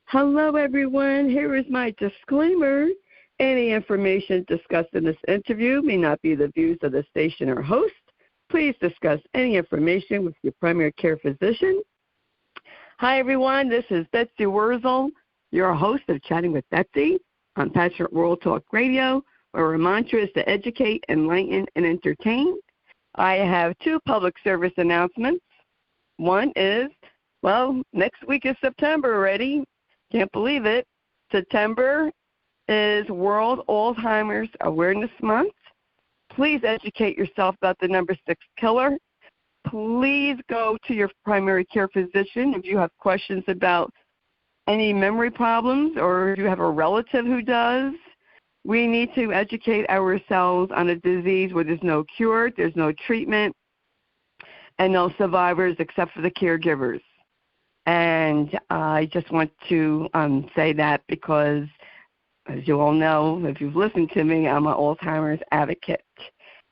Hello, everyone. Here is my disclaimer. Any information discussed in this interview may not be the views of the station or host. Please discuss any information with your primary care physician. Hi, everyone. This is Betsy Wurzel, your host of Chatting with Betsy on Passionate World Talk Radio, where our mantra is to educate, enlighten, and entertain. I have two public service announcements. One is, next week is September already. Can't believe it. September is World Alzheimer's Awareness Month. Please educate yourself about the number 6 killer. Please go to your primary care physician if you have questions about any memory problems or if you have a relative who does. We need to educate ourselves on a disease where there's no cure, there's no treatment, and no survivors except for the caregivers. And I just want to say that because, as you all know, if you've listened to me, I'm an Alzheimer's advocate.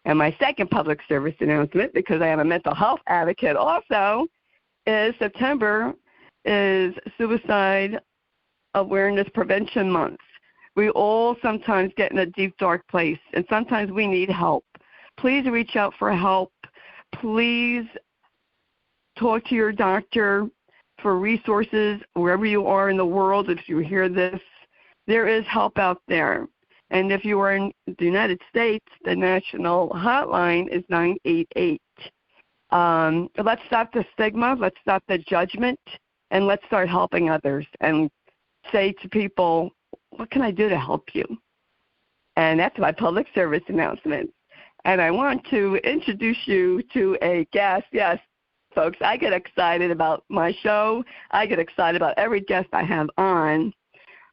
And my second public service announcement, because I am a mental health advocate also, is September is Suicide Awareness Prevention Month. We all sometimes get in a deep, dark place, and sometimes we need help. Please reach out for help. Please talk to your doctor for resources wherever you are in the world. If you hear this, there is help out there. And if you are in the United States, the national hotline is 988. Let's stop the stigma, let's stop the judgment, and let's start helping others and say to people, what can I do to help you? And that's my public service announcement. And I want to introduce you to a guest. Yes, folks, I get excited about my show. I get excited about every guest I have on.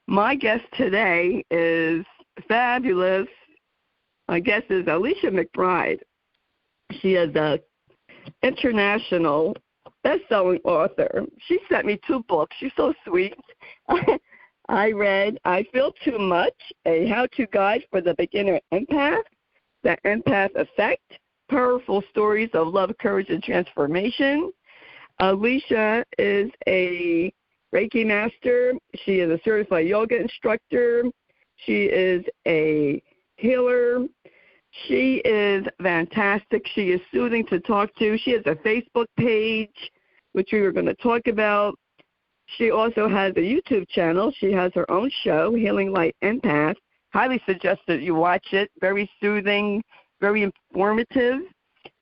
My guest today is fabulous. My guest is Alicia McBride. She is an international best-selling author. She sent me 2 books. She's so sweet. I read I Feel Too Much, a how-to guide for the beginner empath, the Empath Effect, powerful stories of love, courage, and transformation. Alicia is a Reiki master. She is a certified yoga instructor. She is a healer. She is fantastic. She is soothing to talk to. She has a Facebook page, which we were going to talk about. She also has a YouTube channel. She has her own show, Healing Light Empath. Highly suggest that you watch it. Very soothing, very informative.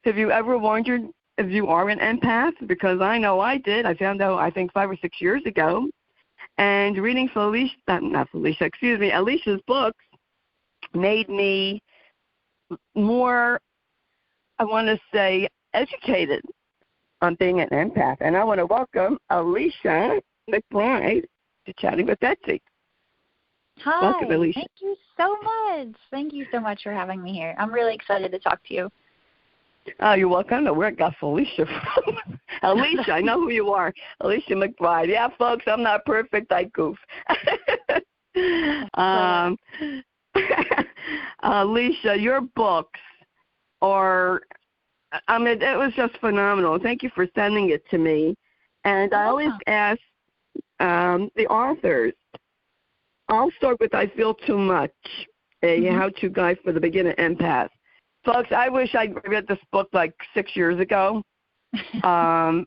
Have you ever wondered if you are an empath? Because I know I did. I found out, I think, 5 or 6 years ago. And reading Alicia's books made me more, I want to say, educated on being an empath. And I want to welcome Alicia McBride to Chatting with Betsy. Hi. Welcome, Alicia. Thank you so much. Thank you so much for having me here. I'm really excited to talk to you. Oh, you're welcome. I don't know where I got Felicia from. Alicia, I know who you are. Alicia McBride. Yeah, folks, I'm not perfect. I goof. Alicia, your books are, it was just phenomenal. Thank you for sending it to me. And I always ask the authors, I'll start with I Feel Too Much, a how-to guide for the beginner empath. Folks, I wish I read this book like 6 years ago. And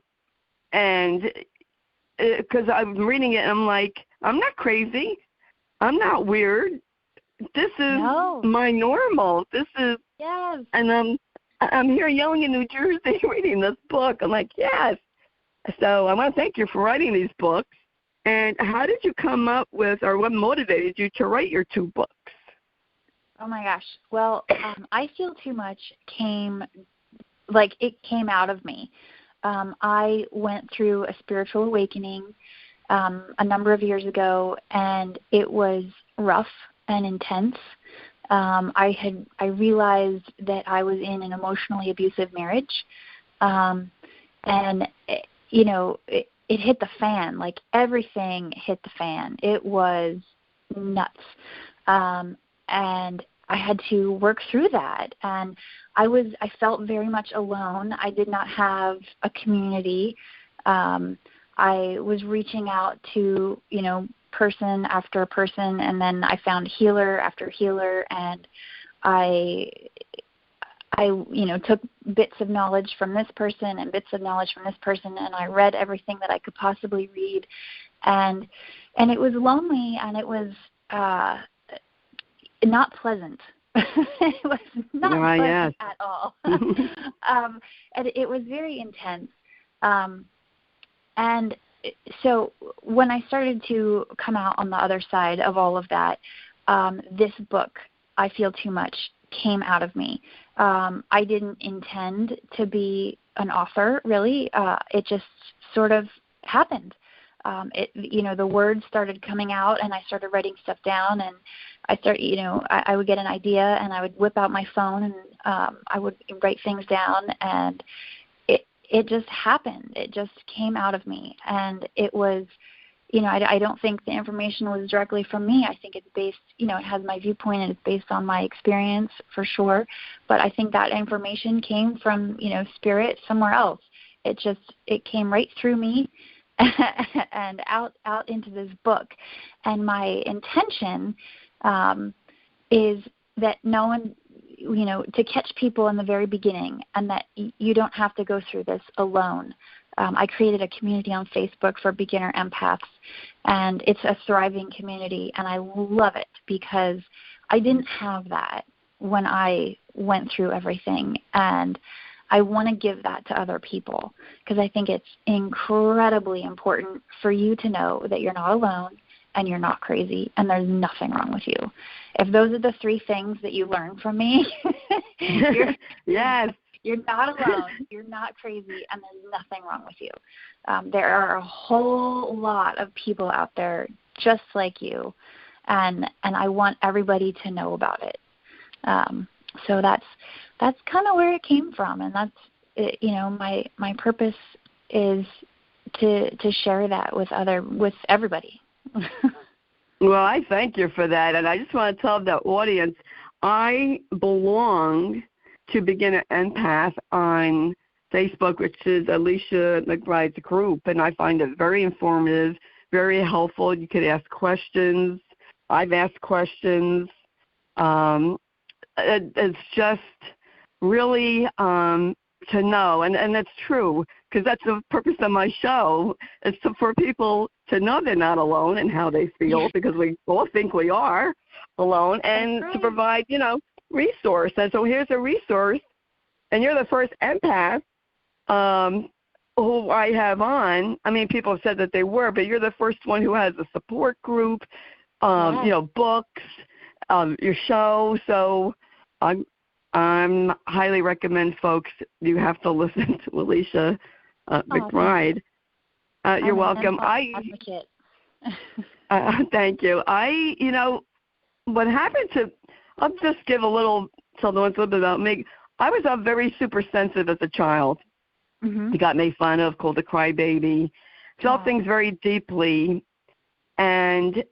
because I'm reading it and I'm like, I'm not crazy. I'm not weird. This is my normal. This is, yes. And I'm here yelling in New Jersey reading this book. I'm like, yes. So I want to thank you for writing these books. And how did you come up with, or what motivated you to write your 2 books? Oh, my gosh. Well, I Feel Too Much came out of me. I went through a spiritual awakening a number of years ago, and it was rough and intense. I realized that I was in an emotionally abusive marriage, and it hit the fan. Like, everything hit the fan. It was nuts, and I had to work through that. And I felt very much alone. I did not have a community. I was reaching out to person after person, and then I found healer after healer, and I took bits of knowledge from this person and bits of knowledge from this person, and I read everything that I could possibly read, and it was lonely, and it was not pleasant. It was not pleasant at all. And it was very intense. And so when I started to come out on the other side of all of that, this book, I Feel Too Much, came out of me. I didn't intend to be an author, really. It just sort of happened. The words started coming out, and I started writing stuff down, and I would get an idea, and I would whip out my phone, and I would write things down, and it just happened. It just came out of me, and it was, I don't think the information was directly from me. I think it's based, it has my viewpoint, and it's based on my experience for sure, but I think that information came from, spirit somewhere else. It came right through me and out into this book. And my intention is that no one, to catch people in the very beginning, and that you don't have to go through this alone. I created a community on Facebook for beginner empaths, and it's a thriving community, and I love it because I didn't have that when I went through everything, and I want to give that to other people because I think it's incredibly important for you to know that you're not alone and you're not crazy and there's nothing wrong with you. If those are the three things that you learn from me, yes. You're not alone, you're not crazy, and there's nothing wrong with you. There are a whole lot of people out there just like you, and I want everybody to know about it. So that's kind of where it came from, and that's my purpose is to share that with everybody. Well, I thank you for that, and I just want to tell the audience I belong to Beginner Empath on Facebook, which is Alicia McBride's group, and I find it very informative, very helpful. You could ask questions. I've asked questions. It's just really to know, and that's true, because that's the purpose of my show, is for people to know they're not alone and how they feel, because we all think we are alone, and to provide, resource. And so here's a resource, and you're the first empath who I have on. I mean, people have said that they were, but you're the first one who has a support group, books, your show. So I'm highly recommend folks, you have to listen to Alicia McBride. You're welcome. Thank you. What happened to, I'll just give tell the ones a little bit about me. I was very super sensitive as a child. Mm-hmm. He got made fun of, called a crybaby, felt things very deeply. And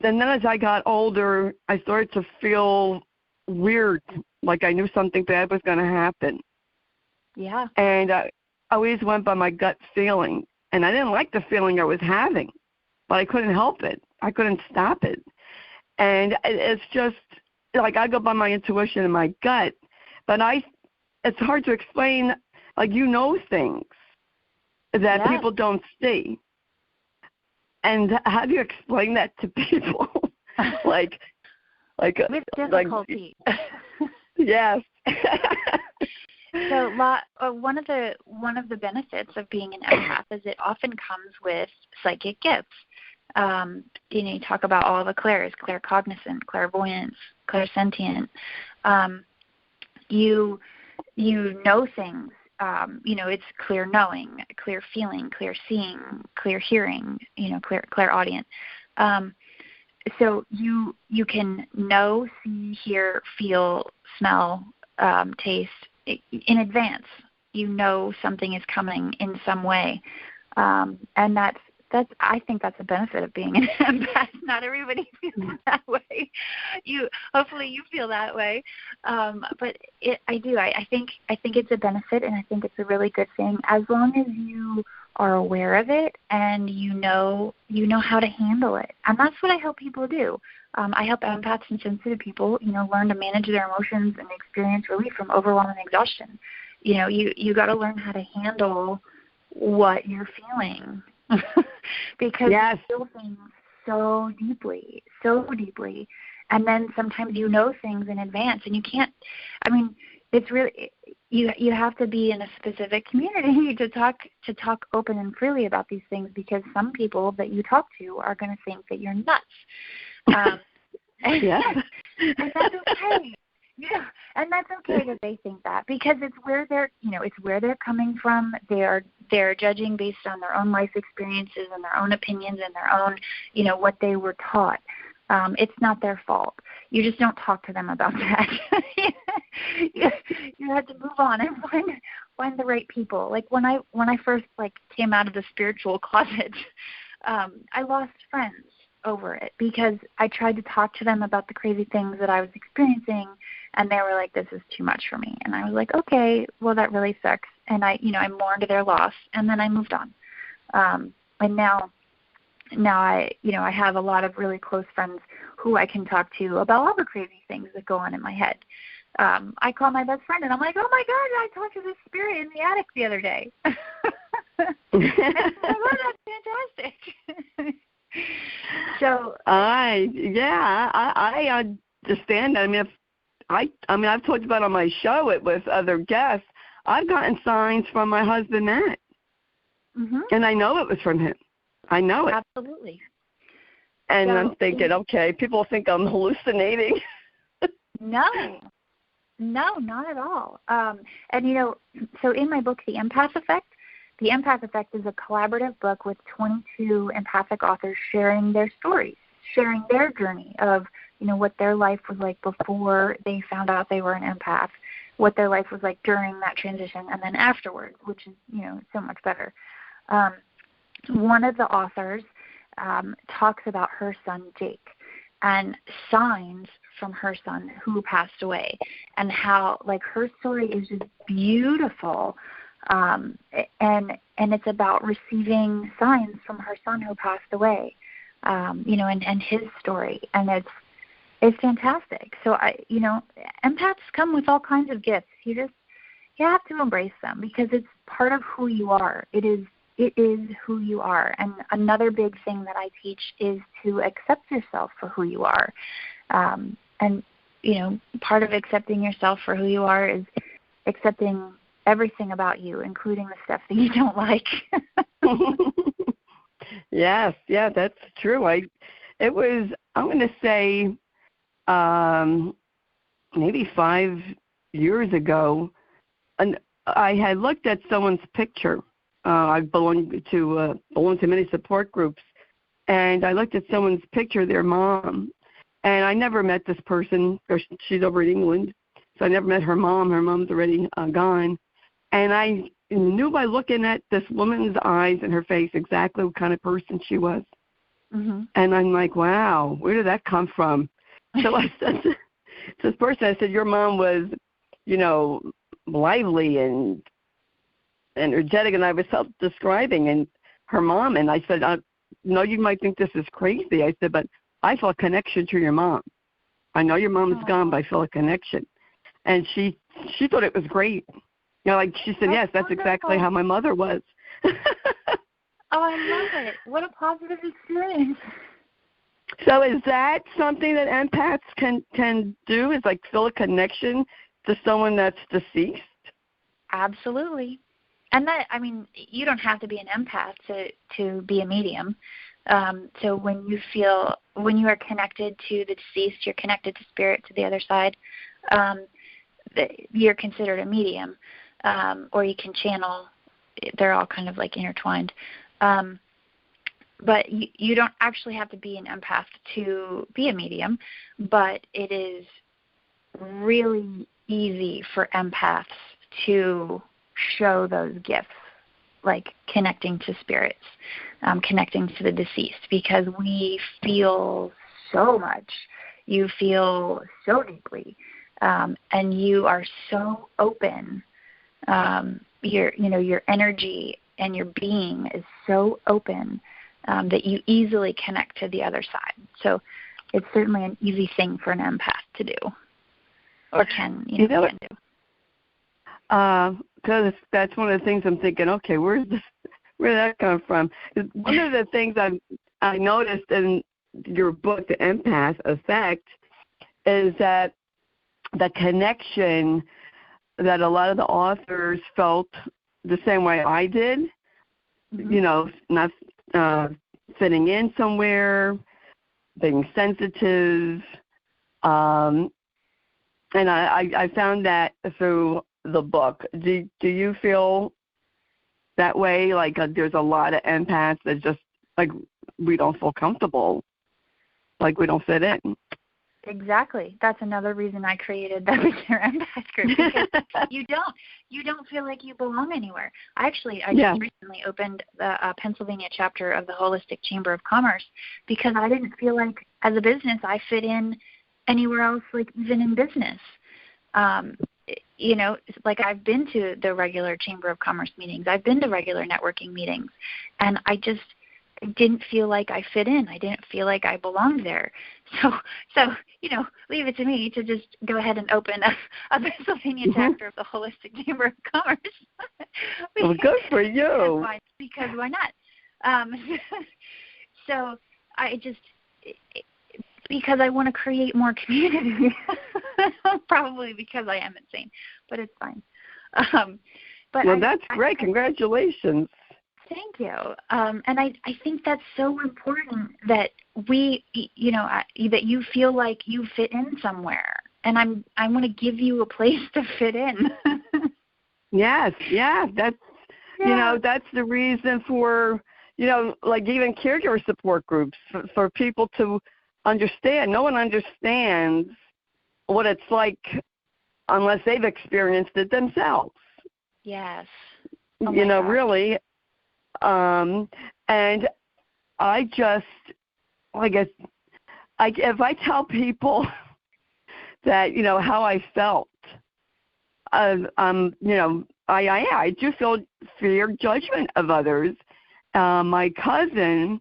then as I got older, I started to feel weird, like I knew something bad was going to happen. Yeah. And I always went by my gut feeling. And I didn't like the feeling I was having, but I couldn't help it. I couldn't stop it. And it's just, like, I go by my intuition and my gut, but it's hard to explain, like, things that people don't see. And how do you explain that to people? like with difficulty. Yes. So one of the benefits of being an empath is it often comes with psychic gifts. You talk about all the clairs, claircognizant, clairvoyance, clairsentient. You know things. It's clear knowing, clear feeling, clear seeing, clear hearing. Clairaudient. So you can know, see, hear, feel, smell, taste in advance. Something is coming in some way, and that's I think that's a benefit of being an empath. Not everybody feels that way. Hopefully you feel that way, but I do. I think it's a benefit, and I think it's a really good thing as long as you are aware of it and you know how to handle it. And that's what I help people do. I help empaths and sensitive people, learn to manage their emotions and experience relief from overwhelm and exhaustion. You got to learn how to handle what you're feeling because yes. you feel things so deeply. And then sometimes things in advance and you can't, it's really, you have to be in a specific community to talk open and freely about these things, because some people that you talk to are going to think that you're nuts. Yeah. And that's okay. Yeah, and that's okay that they think that, because it's where they're coming from. They're judging based on their own life experiences and their own opinions and their own, what they were taught. It's not their fault. You just don't talk to them about that. You have to move on and find the right people. Like when I first came out of the spiritual closet, I lost friends over it because I tried to talk to them about the crazy things that I was experiencing, and they were like, "This is too much for me." And I was like, "Okay, well that really sucks." And I mourned their loss, and then I moved on. And now I have a lot of really close friends who I can talk to about all the crazy things that go on in my head. I call my best friend and I'm like, "Oh my God, I talked to this spirit in the attic the other day." And she's like, "Oh, that's fantastic." So I understand. I've talked about on my show it with other guests. I've gotten signs from my husband Matt, and I know it was from him. I know it. Absolutely. And so, I'm thinking, okay, people think I'm hallucinating. No, not at all. And so in my book, The Empath Effect is a collaborative book with 22 empathic authors sharing their stories, sharing their journey of, what their life was like before they found out they were an empath, what their life was like during that transition, and then afterwards, which is, so much better. One of the authors talks about her son, Jake, and signs from her son who passed away, and how, her story is just beautiful. And it's about receiving signs from her son who passed away, and his story, and it's fantastic. So empaths come with all kinds of gifts. You have to embrace them because it's part of who you are. It is who you are. And another big thing that I teach is to accept yourself for who you are. And part of accepting yourself for who you are is accepting everything about you, including the stuff that you don't like. Yes, yeah, that's true. I'm going to say, maybe 5 years ago, and I had looked at someone's picture. I belong to many support groups, and I looked at someone's picture, their mom, and I never met this person. She's over in England, so I never met her mom. Her mom's already gone. And I knew by looking at this woman's eyes and her face exactly what kind of person she was. Mm-hmm. And I'm like, wow, where did that come from? So I said to this person, I said, your mom was, lively and energetic, and I was self-describing and her mom, and I said, you might think this is crazy. I said, but I felt a connection to your mom. I know your mom's gone, but I felt a connection. And she thought it was great. She said, yes, that's exactly how my mother was. Oh, I love it. What a positive experience. So is that something that empaths can do, is feel a connection to someone that's deceased? Absolutely. And you don't have to be an empath to be a medium. So when you are connected to the deceased, you're connected to spirit, to the other side, you're considered a medium. Or you can channel. They're all kind of intertwined. But you don't actually have to be an empath to be a medium, but it is really easy for empaths to show those gifts, like connecting to spirits, connecting to the deceased, because we feel so much. You feel so deeply, and you are so open. Your energy and your being is so open that you easily connect to the other side. So it's certainly an easy thing for an empath to do, or can do. Because that's one of the things I'm thinking, okay, where did that come from? One of the things I noticed in your book, The Empath Effect, is that the connection that a lot of the authors felt the same way I did, not fitting in somewhere, being sensitive. And I found that through the book. Do you feel that way? Like there's a lot of empaths that just, like, we don't feel comfortable, like we don't fit in. Exactly. That's another reason I created the Beginner Empath group, because you don't feel like you belong anywhere. I just recently opened the Pennsylvania chapter of the Holistic Chamber of Commerce because I didn't feel like as a business I fit in anywhere else, like even in business. Like I've been to the regular Chamber of Commerce meetings. I've been to regular networking meetings, and I just didn't feel like I fit in. I didn't feel like I belonged there. So leave it to me to just go ahead and open a Pennsylvania chapter of the Holistic Chamber of Commerce. Well, good for you. Because why not? So I just, because I want to create more community. Probably because I am insane, but it's fine. That's great. Congratulations. Thank you. And I think that's so important that we, that you feel like you fit in somewhere. And I want to give you a place to fit in. Yes, yeah. That's, that's the reason for, like even caregiver support groups, for people to understand. No one understands what it's like unless they've experienced it themselves. Yes. Really. And I just, if I tell people that, how I felt, I do feel fear, judgment of others. My cousin,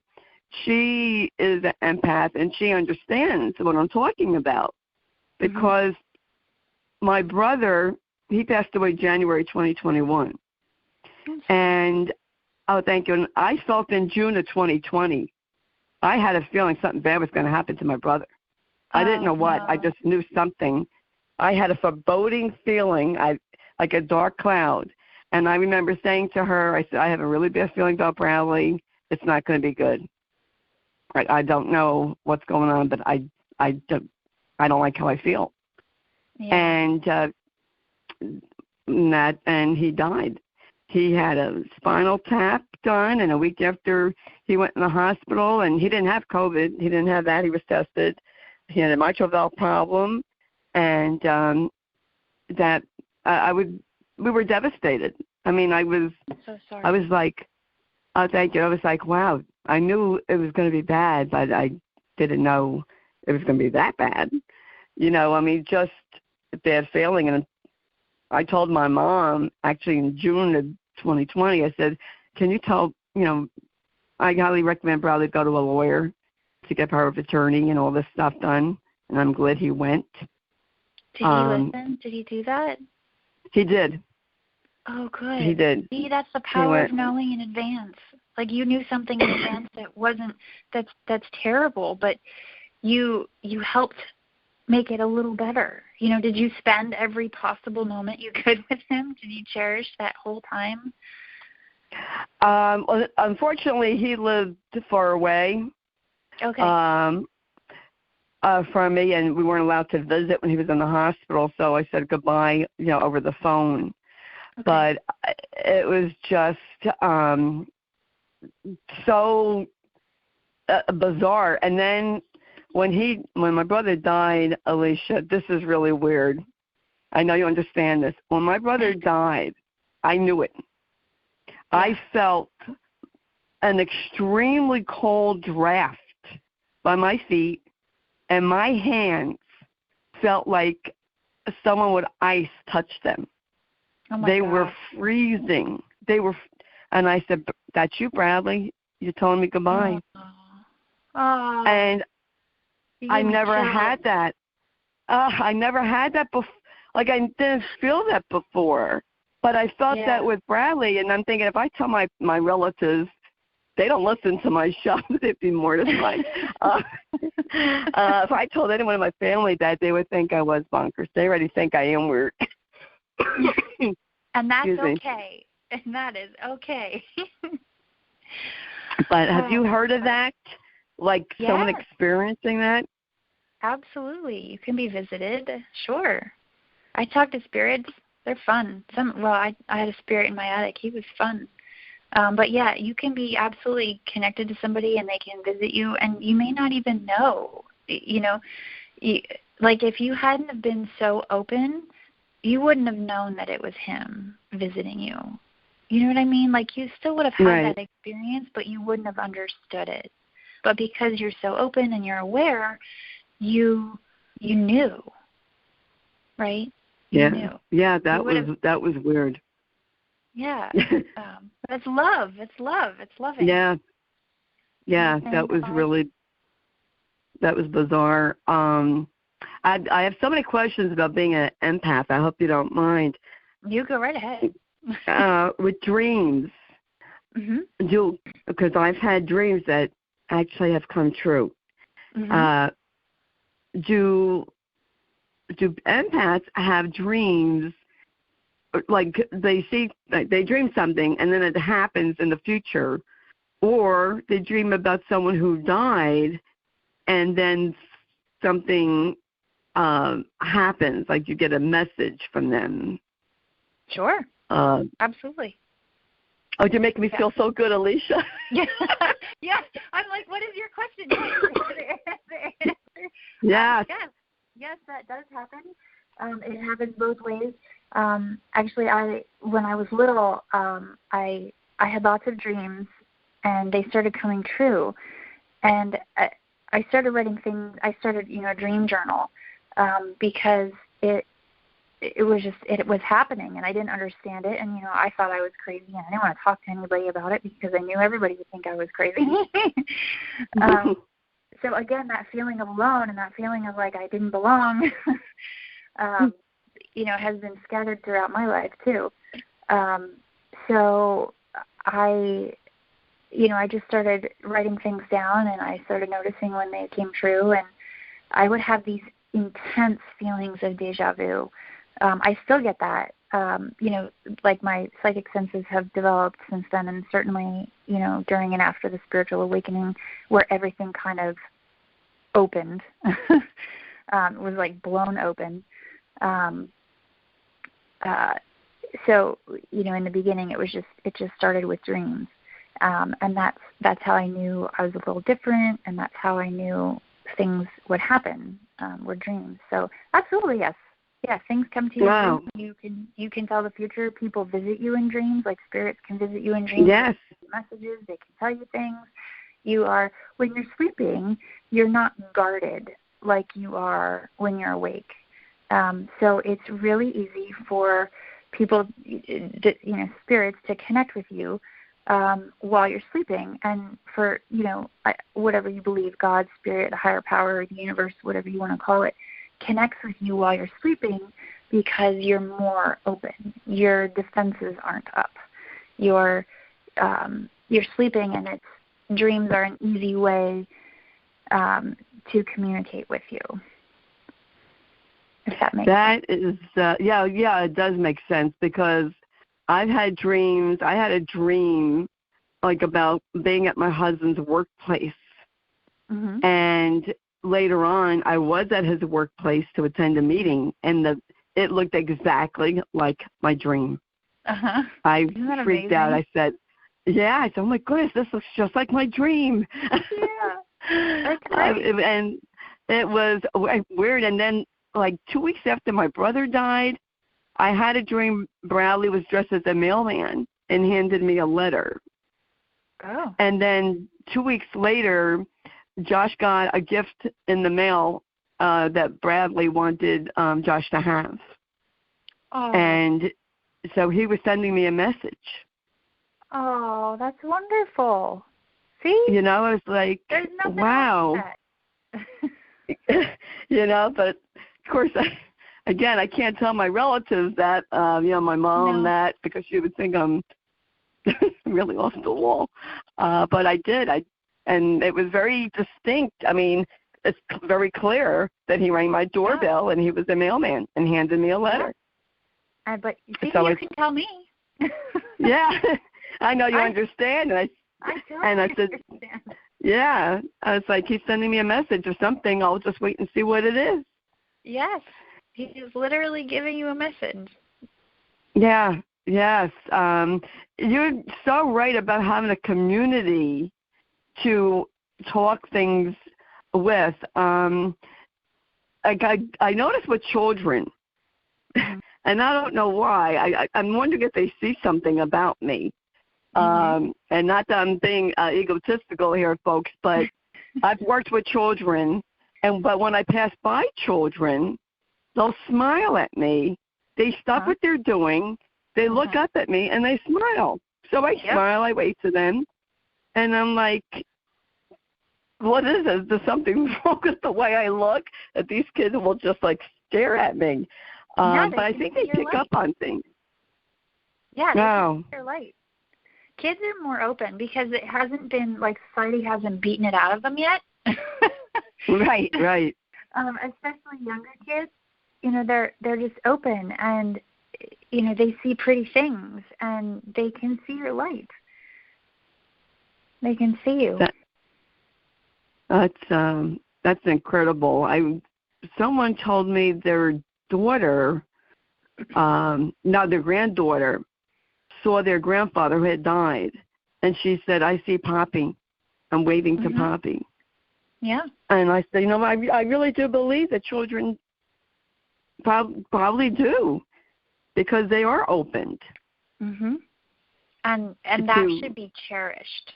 she is an empath, and she understands what I'm talking about, because my brother, he passed away January 2021. And oh, thank you. And I felt in June of 2020, I had a feeling something bad was going to happen to my brother. I didn't know what. No. I just knew something. I had a foreboding feeling, like a dark cloud. And I remember saying to her, I said, I have a really bad feeling about Bradley. It's not going to be good. I don't know what's going on, but I don't like how I feel. Yeah. And he died. He had a spinal tap done, and a week after he went in the hospital, and he didn't have COVID. He didn't have that. He was tested. He had a mitral valve problem, and we were devastated. I mean, I was so sorry. I was like, oh, thank you. I was like, wow, I knew it was going to be bad, but I didn't know it was going to be that bad. Just a bad feeling. And I told my mom, actually in June of 2020, I said, can you tell, I highly recommend Bradley go to a lawyer to get power of attorney and all this stuff done. And I'm glad he went. Did he listen? Did he do that? He did. Oh, good. He did. See, that's the power of knowing in advance. Like you knew something in advance that's terrible, but you helped make it a little better. Did you spend every possible moment you could with him? Did you cherish that whole time? Unfortunately, he lived far away. Okay. From me, and we weren't allowed to visit when he was in the hospital, so I said goodbye, over the phone. Okay. But it was just so bizarre. And then when my brother died, Alicia, this is really weird. I know you understand this. When my brother died, I knew it. I felt an extremely cold draft by my feet, and my hands felt like someone with ice touched them. Oh my they gosh. were freezing. And I said, "That's you, Bradley. You're telling me goodbye." Oh. And I never had that. I never had that before. Like, I didn't feel that before. But I felt that with Bradley, and I'm thinking, if I tell my relatives, they don't listen to my show, they'd be mortified. If I told anyone in my family that, they would think I was bonkers. They already think I am weird. And that's okay. And that is okay. But have you heard of that? Like someone experiencing that? Absolutely. You can be visited. Sure. I talk to spirits. They're fun. I had a spirit in my attic. He was fun. But yeah, you can be absolutely connected to somebody, and they can visit you, and you may not even know. Like if you hadn't have been so open, you wouldn't have known that it was him visiting you. You know what I mean? Like you still would have had that experience, but you wouldn't have understood it. But because you're so open and you're aware, you knew, right? You knew. Yeah, that was weird. Yeah, that's love. It's love. It's loving. Yeah, that was bizarre. I have so many questions about being an empath. I hope you don't mind. You go right ahead. With dreams, because I've had dreams that actually have come true. Do empaths have dreams? Like they dream something and then it happens in the future, or they dream about someone who died and then something happens, like you get a message from them. Sure. Absolutely. Oh, you're making me feel so good, Alicia. Yeah. I'm like, what is your question? Yes. Yes, that does happen. It happens both ways. Actually, when I was little, I had lots of dreams, and they started coming true. And I started writing things. I started, a dream journal, because it was happening, and I didn't understand it. And I thought I was crazy, and I didn't want to talk to anybody about it because I knew everybody would think I was crazy. So again, that feeling of alone and that feeling of like I didn't belong, has been scattered throughout my life too. So I just started writing things down, and I started noticing when they came true, and I would have these intense feelings of deja vu. I still get that. Like my psychic senses have developed since then, and certainly, during and after the spiritual awakening, where everything kind of opened, was like blown open. So, in the beginning, it just started with dreams. And that's how I knew I was a little different, and that's how I knew things would happen, were dreams. So absolutely, yes. Yeah, things come to you. Wow. You can tell the future. People visit you in dreams, like spirits can visit you in dreams. Yes. Messages, they can tell you things. When you're sleeping, you're not guarded like you are when you're awake. So it's really easy for people, spirits, to connect with you while you're sleeping. And for, whatever you believe, God, spirit, a higher power, the universe, whatever you want to call it, connects with you while you're sleeping because you're more open. Your defenses aren't up. You're sleeping, and dreams are an easy way to communicate with you. If that makes sense. That is, it does make sense, because I've had dreams. I had a dream like about being at my husband's workplace, and later on I was at his workplace to attend a meeting, and it looked exactly like my dream. I freaked out. I said, oh my goodness, this looks just like my dream. Yeah, that's great. And it was weird. And then, like 2 weeks after my brother died, I had a dream Bradley was dressed as a mailman and handed me a letter. Oh. And then 2 weeks later, Josh got a gift in the mail that Bradley wanted Josh to have. Oh. And so he was sending me a message. Oh, that's wonderful. See? You know, it's like, there's nothing wow. But of course, I can't tell my relatives that, my mom that, because she would think I'm really off the wall. But I did. And it was very distinct. I mean, it's very clear that he rang my doorbell and he was the mailman and handed me a letter. But see, so you can tell me. Yeah, I know you understand. And I said, yeah. I was like, he's sending me a message or something. I'll just wait and see what it is. Yes, he's literally giving you a message. Yeah, yes. You're so right about having a community to talk things with. I noticed with children, and I don't know why. I'm wondering if they see something about me. And not that I'm being egotistical here, folks, but I've worked with children, but when I pass by children, they'll smile at me. They stop what they're doing. They look up at me, and they smile. So I smile. I wave to them, and I'm like, what is this? Is there something wrong with the way I look? That these kids will just, stare at me. But I think they pick up on things. Yeah, they can see your light. Kids are more open because it hasn't been, society hasn't beaten it out of them yet. Right. Especially younger kids, they're just open and, they see pretty things and they can see your light. They can see you. That's incredible. Someone told me their daughter, their granddaughter, saw their grandfather who had died, and she said, "I see Poppy. I'm waving to Poppy." Yeah. And I said, I really do believe that children probably do, because they are opened. Mhm. And that should be cherished,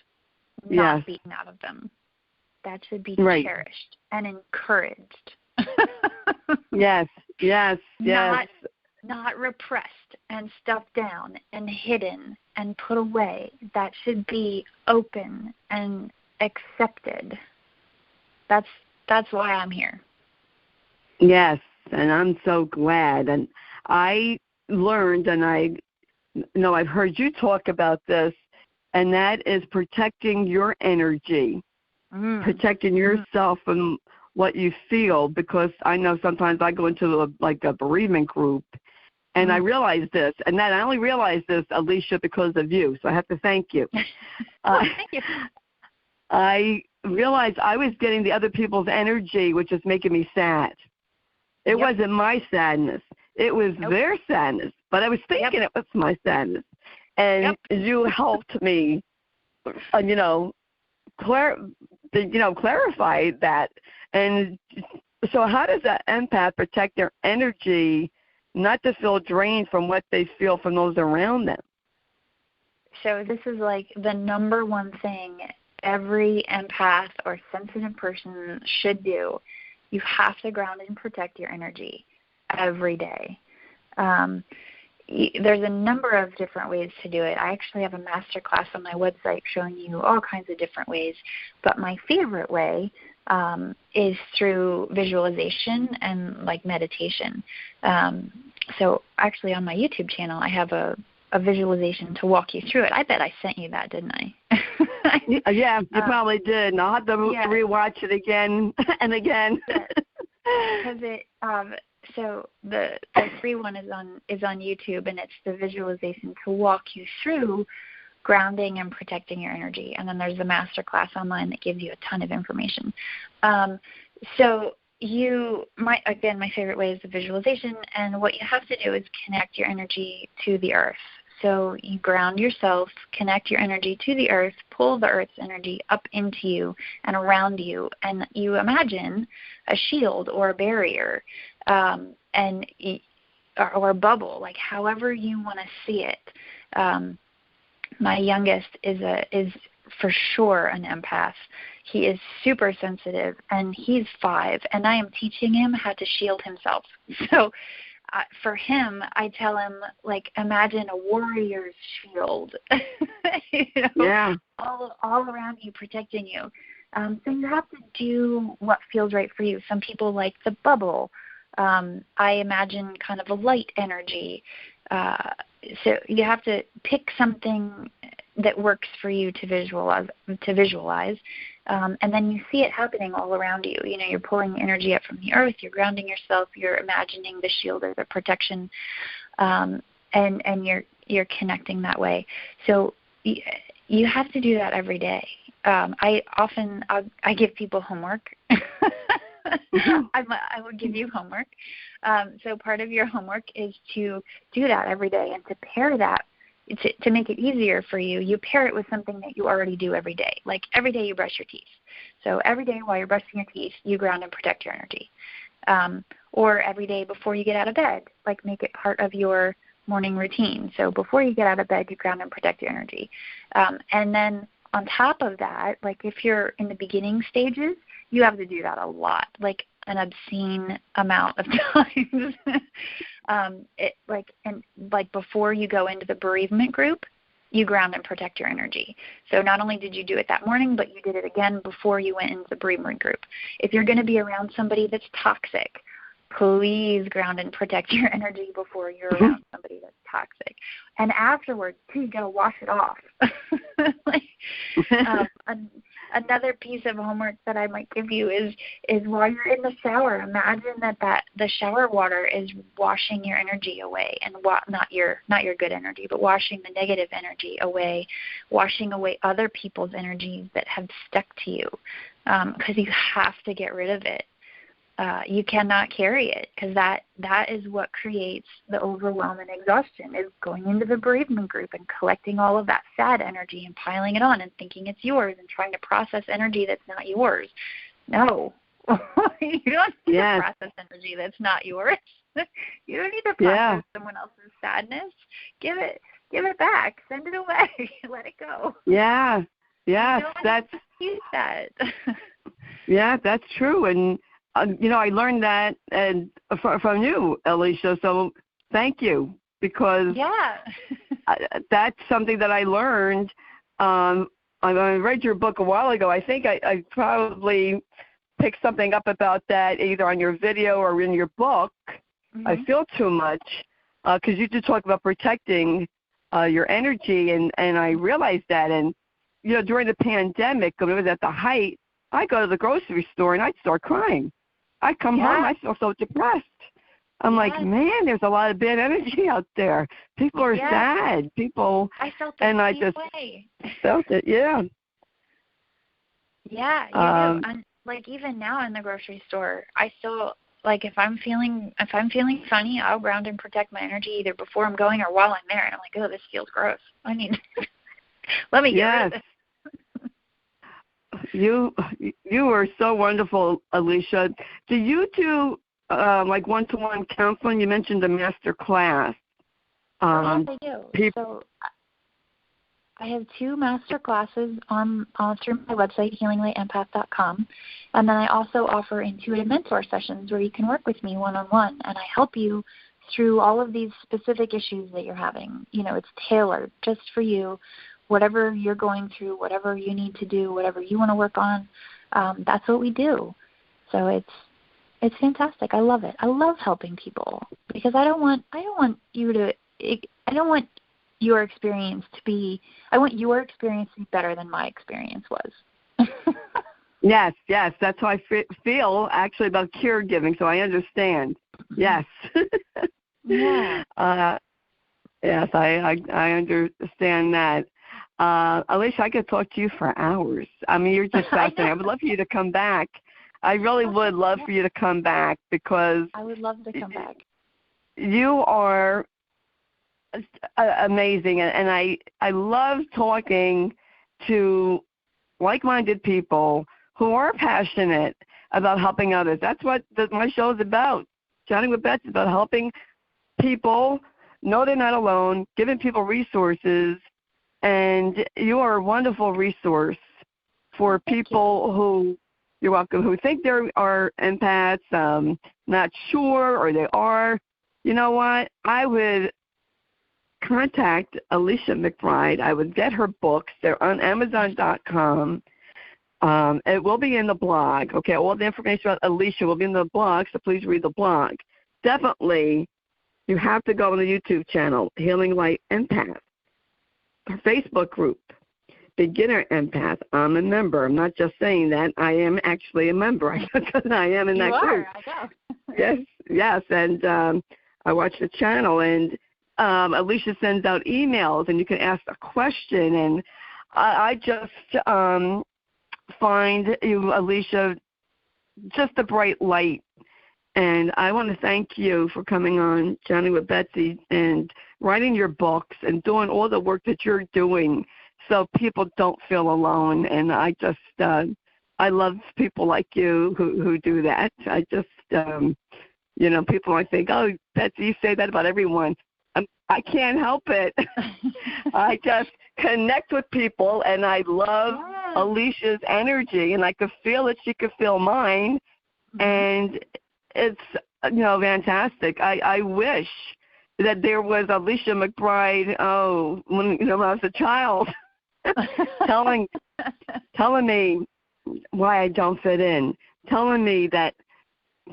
not beaten out of them. That should be cherished and encouraged. Yes. Not repressed and stuffed down and hidden and put away. That should be open and accepted. That's why I'm here. Yes, and I'm so glad. And I learned, and I've heard you talk about this, and that is protecting your energy, protecting yourself from what you feel, because I know sometimes I go into a bereavement group, and I realize this, and then I only realized this, Alicia, because of you, so I have to thank you. Thank you. I realized I was getting the other people's energy, which is making me sad. It wasn't my sadness. It was their sadness, but I was thinking it was my sadness. And you helped me, clarify that. And so how does that empath protect their energy, not to feel drained from what they feel from those around them? So this is the number one thing every empath or sensitive person should do. You have to ground and protect your energy every day. There's a number of different ways to do it. I actually have a master class on my website showing you all kinds of different ways. But my favorite way is through visualization and meditation. So actually on my YouTube channel, I have a visualization to walk you through it. I bet I sent you that, didn't I? Yeah, you probably did. And I'll have to rewatch it again and again. Because so the free one is on YouTube, and it's the visualization to walk you through grounding and protecting your energy. And then there's the master class online that gives you a ton of information. So my favorite way is the visualization, and what you have to do is connect your energy to the earth. So you ground yourself, connect your energy to the earth, pull the earth's energy up into you and around you, and you imagine a shield or a barrier, or a bubble, however you want to see it. My youngest is for sure an empath. He is super sensitive, and he's 5, and I am teaching him how to shield himself. So for him, I tell him, like, imagine a warrior's shield, Yeah. all around you, protecting you. So you have to do what feels right for you. Some people like the bubble. I imagine kind of a light energy. So you have to pick something that works for you to visualize, and then you see it happening all around you. You're pulling energy up from the earth, you're grounding yourself, you're imagining the shield or the protection, and you're connecting that way. So you have to do that every day. I give people homework. Mm-hmm. I would give you homework. So part of your homework is to do that every day, and to pair that, to make it easier for you, you pair it with something that you already do every day. Like every day you brush your teeth. So every day while you're brushing your teeth, you ground and protect your energy. Or every day before you get out of bed, like make it part of your morning routine. So before you get out of bed, you ground and protect your energy. And then on top of that, like if you're in the beginning stages, you have to do that a lot, like an obscene amount of times. Before you go into the bereavement group, you ground and protect your energy. So not only did you do it that morning, but you did it again before you went into the bereavement group. If you're going to be around somebody that's toxic, please ground and protect your energy before you're around somebody that's toxic. And afterwards, too, you got to wash it off. Another piece of homework that I might give you is while you're in the shower, imagine that the shower water is washing your energy away, and not your good energy, but washing the negative energy away, washing away other people's energies that have stuck to you, because you have to get rid of it. You cannot carry it, because that is what creates the overwhelm and exhaustion, is going into the bereavement group and collecting all of that sad energy and piling it on and thinking it's yours and trying to process energy that's not yours. No. You don't need to process energy that's not yours. You don't need to process someone else's sadness. Give it back. Send it away. Let it go. Yeah. Yes, use that. Yeah, that's true. And I learned that from you, Alicia, so thank you, because that's something that I learned. I read your book a while ago. I think I probably picked something up about that either on your video or in your book. I feel too much, because you did talk about protecting your energy, and I realized that. And, during the pandemic, when it was at the height, I go to the grocery store and I'd start crying. I come home, I feel so depressed. I'm like, man, there's a lot of bad energy out there. People are sad. I felt the same way. Felt it, Yeah, you do. And like even now in the grocery store, I still, like, if I'm feeling funny, I'll ground and protect my energy either before I'm going or while I'm there. And I'm like, oh, this feels gross. I need let me get rid of this. You are so wonderful, Alicia. Do you do like one-to-one counseling? You mentioned a master class. Yes, I do. So I have 2 master classes on through my website, healinglyempath.com, and then I also offer intuitive mentor sessions where you can work with me one-on-one, and I help you through all of these specific issues that you're having. It's tailored just for you. Whatever you're going through, whatever you need to do, whatever you want to work on, that's what we do. So it's fantastic. I love it. I love helping people, because I don't want your experience to be better than my experience was. Yes, that's how I feel actually about caregiving. So I understand. Yes. Yeah. Yes, I understand that. Alicia, I could talk to you for hours. I mean, you're just fascinating. I would love for you to come back. I really would love for you to come back, because I would love to come back. You are amazing, and I love talking to like-minded people who are passionate about helping others. That's what my show is about. Jonny with Betsy is about helping people know they're not alone, giving people resources. And you are a wonderful resource for people who think they are empaths, not sure, or they are. you know what? I would contact Alicia McBride. I would get her books. They're on Amazon.com. It will be in the blog. Okay, all the information about Alicia will be in the blog, so please read the blog. Definitely, you have to go on the YouTube channel, Healing Light Empath. Her Facebook group, Beginner Empath. I'm a member. I'm not just saying that. I am actually a member. I am in that group. I know. Yes, and I watch the channel, and Alicia sends out emails, and you can ask a question, and I just find you, Alicia, just a bright light. And I want to thank you for coming on Johnny with Betsy and writing your books and doing all the work that you're doing so people don't feel alone. And I just, I love people like you who do that. I just, people might think, oh, Betsy, you say that about everyone. I can't help it. I just connect with people, and I love Alicia's energy, and I could feel it. She could feel mine, and it's, fantastic. I wish that there was Alicia McBride, when I was a child, telling me why I don't fit in, telling me that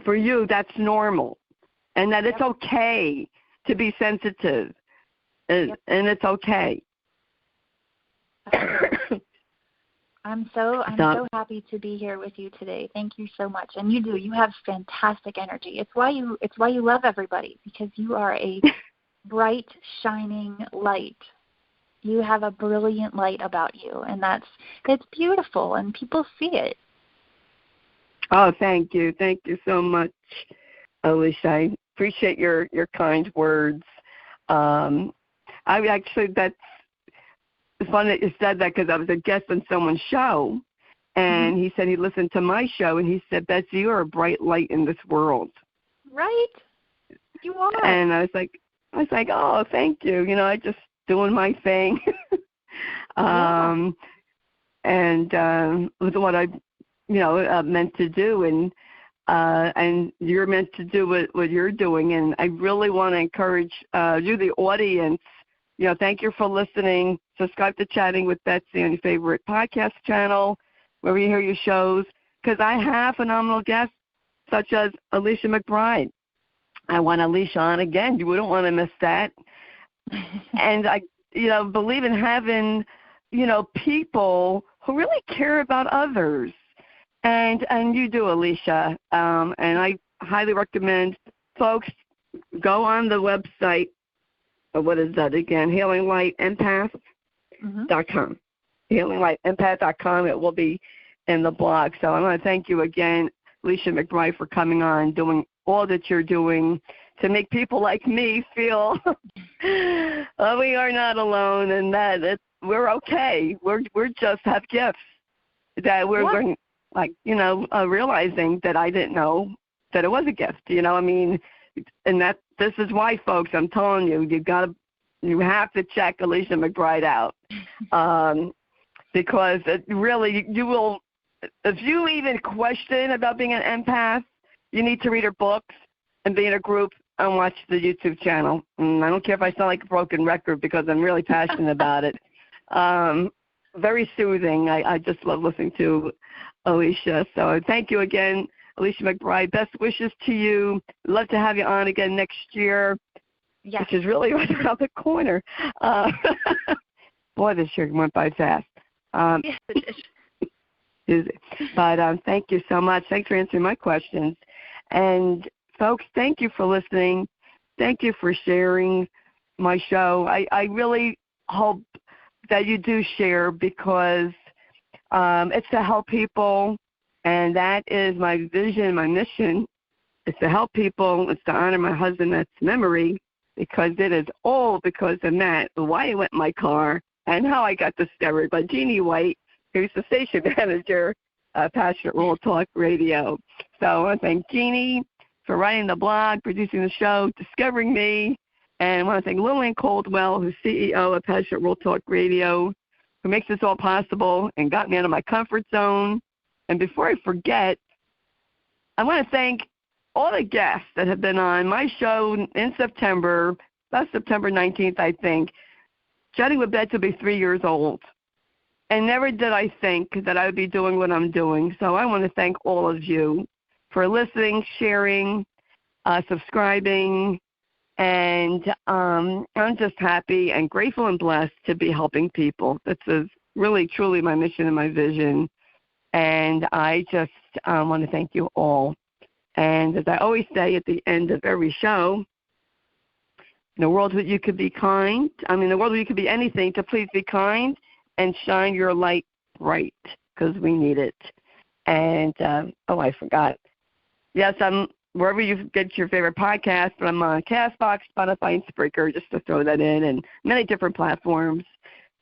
for you that's normal, and that it's okay to be sensitive, and it's okay. I'm so happy to be here with you today. Thank you so much. And you have fantastic energy. It's why you love everybody, because you are a bright, shining light. You have a brilliant light about you, and it's beautiful, and people see it. Oh, thank you. Thank you so much, Alicia. I appreciate your kind words. That's funny that you said that, because I was a guest on someone's show, and he said he listened to my show, and he said, Betsy, you're a bright light in this world. Right? You are. And I was like, oh, thank you. I just doing my thing. And with what I, meant to do, and you're meant to do what you're doing. And I really want to encourage you, the audience. Thank you for listening. Subscribe to Chatting with Betsy on your favorite podcast channel, where you hear your shows, because I have phenomenal guests such as Alicia McBride. I want Alicia on again. You wouldn't want to miss that. And I, believe in having, people who really care about others. And you do, Alicia. And I highly recommend folks go on the website. What is that again? HealingLightEmpath.com. HealingLightEmpath.com. It will be in the blog. So I want to thank you again, Alicia McBride, for coming on, doing all that you're doing to make people like me feel we are not alone, and that we're okay. We're just have gifts that we're going, realizing that I didn't know that it was a gift. And that this is why, folks, I'm telling you, you have to check Alicia McBride out, because it really, you will, if you even question about being an empath, you need to read her books and be in a group and watch the YouTube channel. And I don't care if I sound like a broken record, because I'm really passionate about it. Very soothing. I just love listening to Alicia. So thank you again, Alicia McBride. Best wishes to you. Love to have you on again next year, which is really right around the corner. Boy, this year went by fast. Yes, it is. But thank you so much. Thanks for answering my questions. And, folks, thank you for listening. Thank you for sharing my show. I really hope that you do share, because it's to help people, and that is my vision, my mission. It's to help people. It's to honor my husband, that's memory, because it is all because of Matt, why he went in my car, and how I got discovered by Jeannie White, who's the station manager, Passionate Rural Talk Radio. So I want to thank Jeannie for writing the blog, producing the show, discovering me. And I want to thank Lillian Caldwell, who's CEO of Passionate Rural Talk Radio, who makes this all possible and got me out of my comfort zone. And before I forget, I want to thank all the guests that have been on my show in September, that's September 19th, I think, Chatting with Betsy will be 3 years old. And never did I think that I would be doing what I'm doing. So I want to thank all of you for listening, sharing, subscribing, and I'm just happy and grateful and blessed to be helping people. This is really, truly my mission and my vision, and I just want to thank you all. And as I always say at the end of every show, in a world where you could be kind, in a world where you could be anything, to please be kind and shine your light bright, because we need it. And, I forgot. Yes, I'm wherever you get your favorite podcast, but I'm on CastBox, Spotify, and Spreaker, just to throw that in, and many different platforms.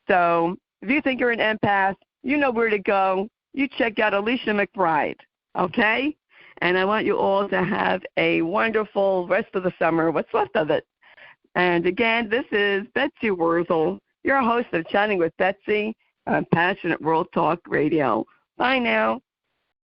So if you think you're an empath, you know where to go. You check out Alicia McBride, okay? And I want you all to have a wonderful rest of the summer, what's left of it. And again, this is Betsy Wurzel, your host of Chatting with Betsy on Passionate World Talk Radio. Bye now.